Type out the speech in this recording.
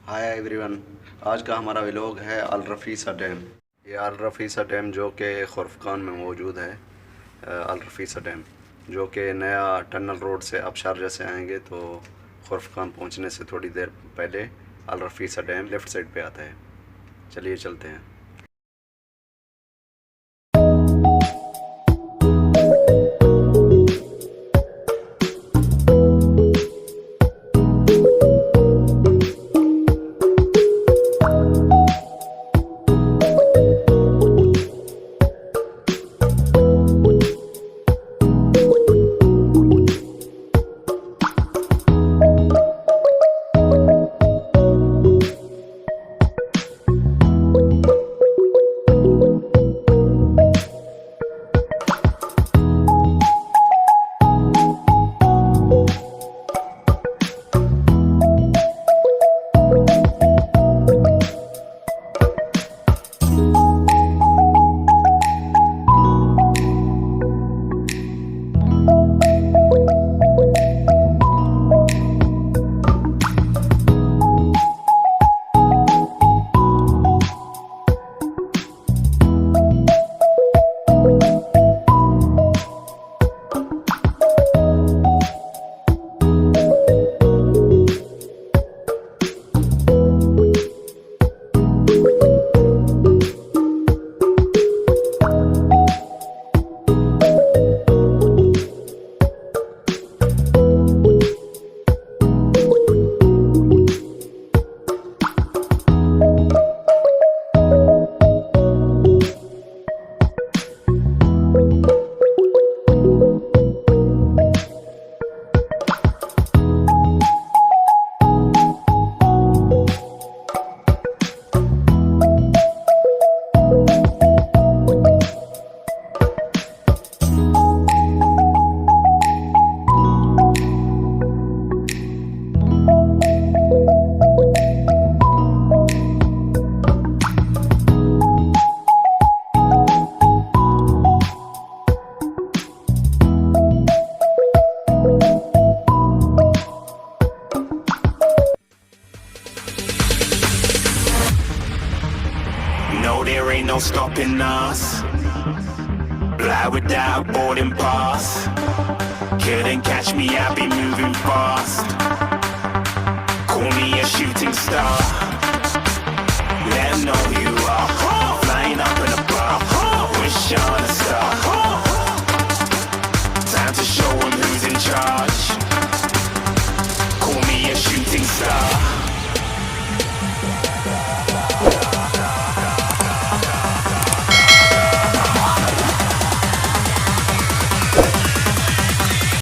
Hi everyone. आज का हमारा व्लॉग है अल रफीसा डैम। ये अल रफीसा डैम जो कि खोरफकान में मौजूद है। अल रफीसा डैम जो कि नया टनल रोड से आप शारजा से आएंगे तो खोरफकान पहुंचने से थोड़ी देर पहले अल रफीसा डैम लेफ़्ट साइड पे आता है। चलिए चलते हैं। No, there ain't no stopping us. Fly without boarding pass. Couldn't catch me, I be moving fast. Call me a shooting star.